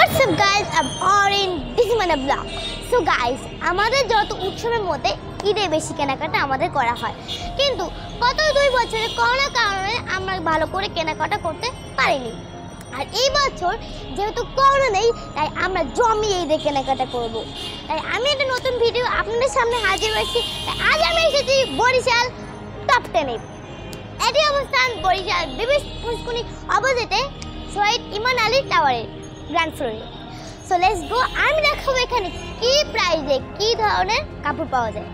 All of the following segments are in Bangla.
What's up guys, I'm Orin, this is my vlog. So guys, আমাদের যত উৎসবের মধ্যে ঈদে বেশি কেনাকাটা আমাদের করা হয়, কিন্তু গত 2 বছরে করোনার কারণে আমরা ভালো করে কেনাকাটা করতে পারিনি। আর এই বছর যেহেতু করোনা নেই, তাই আমরা জমিয়ে ঈদে কেনাকাটা করব। তাই আমি একটা নতুন ভিডিও আপনাদের সামনে হাজির হয়েছি। আজ আমি এসেছি বরিশাল টপ 10-এ। এটি অবস্থান বরিশাল বিবিস ফুসকুনি অপোজিটে শহীদ ইমান আলী টাওয়ারের গ্রাউন্ড ফ্লোরে। সো লেটস গো, আমি দেখাবো এখানে কি প্রাইসে কি ধরনের কাপড় পাওয়া যায়।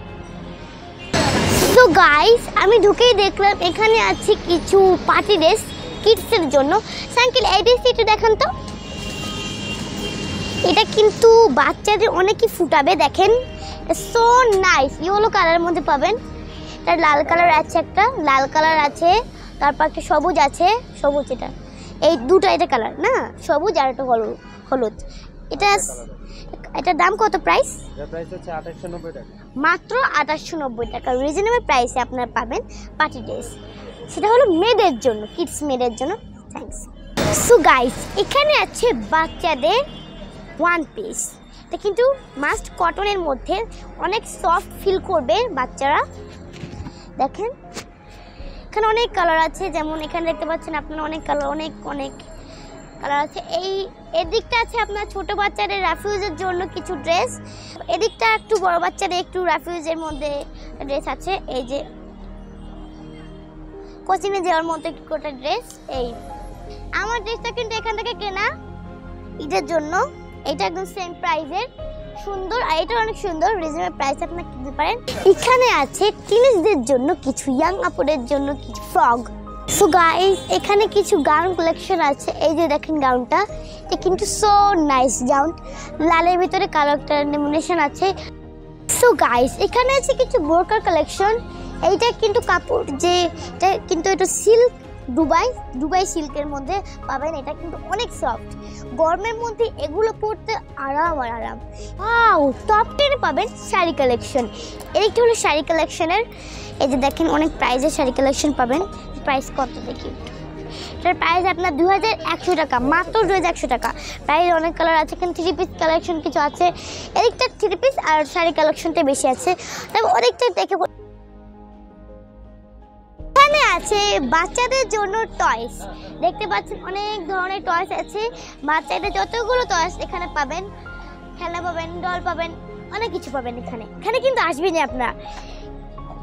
সো গাইস, আমি ঢুকেই দেখলাম এখানে আছে কিছু পার্টি ড্রেস কিডসের জন্য। সাঙ্কেল এই ড্রেসটি একটু দেখান তো। এটা কিন্তু বাচ্চাদের অনেকই ফুটাবে, দেখেন সো নাইস। ইয়েলো কালারের মধ্যে পাবেন, এটা লাল কালার আছে, একটা লাল কালার আছে, তারপর একটা সবুজ আছে, সবুজ এটা এই দুটো এটা কালার না, সবুজ আর একটা হলুদ। এটার দাম কত? প্রাইস হচ্ছে 2890 টাকা, মাত্র 2890 টাকা। রিজনেবল প্রাইসে আপনারা পাবেন পার্টি ড্রেস, সেটা হলো মেয়েদের জন্য, কিডস মেয়েদের জন্য। থ্যাঙ্কস। সো গাইস, এখানে আছে বাচ্চাদের ওয়ান পিস, এটা কিন্তু মাস্ট কটনের মধ্যে, অনেক সফট ফিল করবে বাচ্চারা। দেখেন এখানে অনেক কালার আছে, যেমন এখানে দেখতে পাচ্ছেন আপনারা অনেক কালার, অনেক কালার আছে। এদিকটা আছে আপনার ছোট বাচ্চাদের রাফিউজের জন্য কিছু ড্রেস, এদিকটা একটু বড় বাচ্চাদের একটু রাফিউজের মধ্যে ড্রেস আছে। এই যে কোচিংয়ে যাওয়ার মতো একটু কোটা ড্রেস। এই আমার ড্রেসটা কিন্তু এখান থেকে কেনা ঈদের জন্য, এটা একদম সেম প্রাইসের, সুন্দর। আর এটা অনেক সুন্দর, রিজনেবল প্রাইস আপনারা কিনতে পারেন। এখানে আছে টিনেজদের জন্য কিছু, ইয়াং আপুদের জন্য কিছু ফ্রক। সো গাইস, এখানে কিছু গাউন কালেকশন আছে। এই যে দেখেন গাউনটা, এটা কিন্তু সো নাইস গাউন, লালের ভিতরে কালার একটা কম্বিনেশন আছে। সো গাইস, এখানে আছে কিছু বোরকার কালেকশন। এইটা কিন্তু কাপড় যে এটা কিন্তু একটু সিল্ক, দুবাই সিল্কের মধ্যে পাবেন। এটা কিন্তু অনেক সফট, গরমের মধ্যে এগুলো পরতে আরাম। ওয়াও, টপ 10-এ পাবেন শাড়ি কালেকশন। এইটা হলো শাড়ি কালেকশনের, এই যে দেখেন অনেক প্রাইজের শাড়ি কালেকশন পাবেন। প্রাইস কত দেখি, এটার প্রাইস আপনার 2100 টাকা, মাত্র 2100 টাকা। প্রাইস অনেক কালার আছে, এখানে 3 পিস কালেকশন কিছু আছে। এদিকটা 3 পিস আর শাড়ি কালেকশনটা বেশি আছে, তবে অনেকটা দেখে। এখানে আছে বাচ্চাদের জন্য টয়স, দেখতে পাচ্ছেন অনেক ধরনের টয়স আছে। বাচ্চাদের যতগুলো টয়স এখানে পাবেন, খেলা পাবেন, ডল পাবেন, অনেক কিছু পাবেন এখানে কিন্তু আসবেন আপনারা।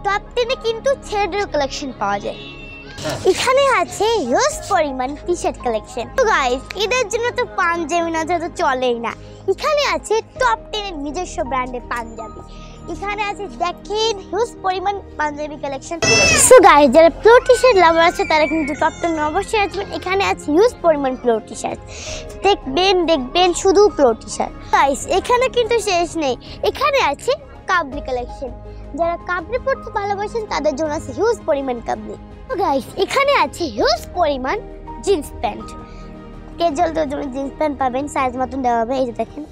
টপ 10-এ কিন্তু ছেলেদের কালেকশন পাওয়া যায়। এখানে আছে হিউজ পরিমাণ টি শার্ট কালেকশন। তো গাইস, ঈদের জন্য তো পাঞ্জাবি না তো চলেই না। এখানে আছে টপ 10-এর নিজস্ব ব্র্যান্ডের পাঞ্জাবি। এখানে আছে দেখেন হিউজ পরিমাণ পাঞ্জাবি কালেকশন। সো গাইস, যারা প্লো টি শার্ট লাভার আছে তারা কিন্তু টপ 10 অবশ্যই আসবেন। এখানে আছে হিউজ পরিমাণ প্লো টি শার্ট, দেখবেন শুধু প্লো টি শার্ট। গাইস, এখানে কিন্তু শেষ নেই, এখানে আছে কাবলি কালেকশন। যারা কাবলি পড়তে ভালোবাসেন তাদের জন্য আছে হিউজ পরিমাণ কাবলি। তো গাইস, এখানে আছে হিউজ পরিমাণ জিন্স প্যান্ট, ক্যাজুয়ালদের জন্য জিন্স প্যান্ট পাবেন, সাইজ মতন দেওয়া হবে। এই যে দেখেন,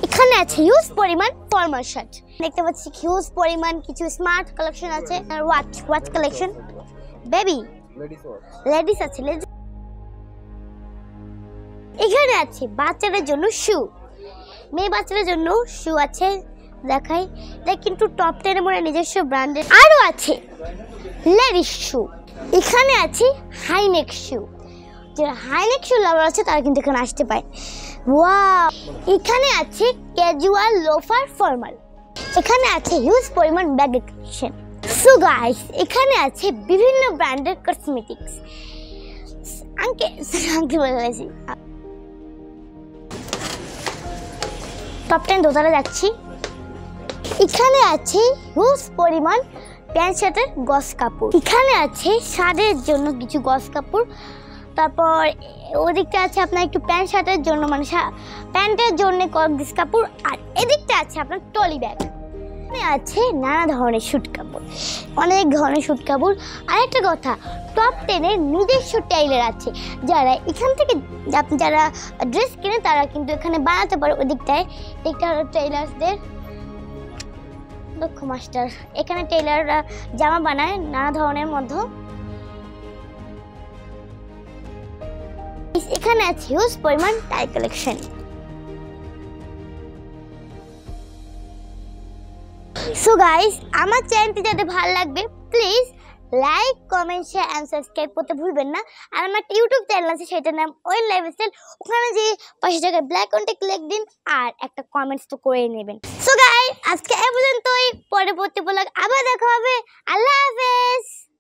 এখানে আছে হিউজ পরিমাণ ফর্মাল শার্ট, দেখতে পাচ্ছি হিউজ পরিমাণ কিছু স্মার্ট কালেকশন আছে। আর ওয়াচ কালেকশন, বেবি লেডিস আছে। এখানে আছে বাচ্চাদের জন্য শু, মেয়ে বাচ্চাদের জন্য শু আছে, দেখাই। এটা কিন্তু টপ 10-এর মধ্যে নিজস্ব ব্র্যান্ডের। আরও আছে লেডিস শু, এখানে আছে হাইনেক শু। যারা হাইনেক শু লাভার আছে তারা কিন্তু এখানে আসতে পারে। ওয়াও, এখানে আছে ক্যাজুয়াল, লোফার, ফর্মাল। এখানে আছে হিউজ পরিমাণ ব্যাগের কালেকশন। সো গাইস, এখানে আছে বিভিন্ন ব্র্যান্ডের কসমেটিক্স। আঙ্কে বলে গেছি, টপ 10 দোতলা যাচ্ছি। এখানে আছে হিউজ পরিমাণ প্যান্ট শার্টের গস কাপড়। এখানে আছে শাড়ির জন্য কিছু গস কাপড়, তারপর ওদিকটা আছে আপনার একটু প্যান্ট শার্টের জন্য, মানে প্যান্টের জন্য গস কাপড়। আর এদিকটা আছে আপনার ট্রলি ব্যাগ। এখানে আছে নানা ধরনের স্যুট কাপড়, অনেক ধরনের স্যুট কাপড়। আরেকটা কথা, টপ 10-এর নিজস্ব টেইলার আছে। যারা এখান থেকে যারা ড্রেস কিনে তারা কিন্তু এখানে বানাতে পারে। ওদিকটায় একটা হলো টেইলার্সদের দক্ষ মাস্টার, এখানে টেইলাররা জামা বানায় নানা ধরনের মধ্যে। এখানে আছে হিউজ পরিমাণ টাই কালেকশন। সো গাইস, আমার চ্যানেলটি যাদের ভালো লাগবে please like, comment, share and subscribe করতে ভুলবেন না। আর আমার একটা ইউটিউব চ্যানেল আছে, সেটার নাম ওয়েল লাইফস্টাইল। ওখানে যে পাশে জায়গায় ব্ল্যাক কন্টে ক্লিক দিন আর একটা কমেন্টস তো করে নেবেন। সো গাইস, আজকে এই পর্যন্তই। পরবর্তী ব্লগ আবার দেখা হবে। আল্লাহ হাফেজ।